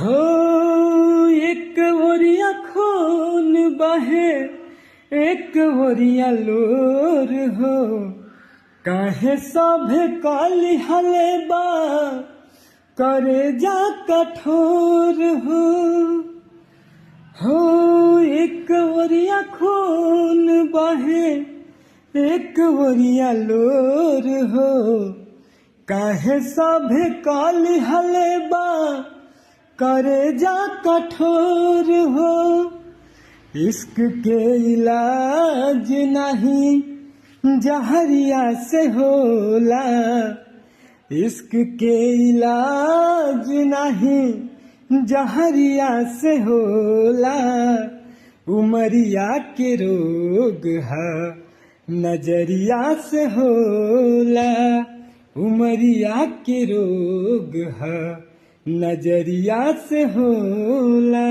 हो एक ओरिया खून बहे एक ओरिया लोर हो, काहे सभे काली हले बा करे जा कठोर हो एक ओरिया खून बहे एक ओरिया लोर हो, काहे सभे काली हले बा करे जा कठोर हो। इश्क के इलाज नहीं जहरिया से होला, इश्क के इलाज नहीं जहरिया से होला, उमरिया के रोग है नजरिया से होला, उमरिया के रोग है नजरिया से होला।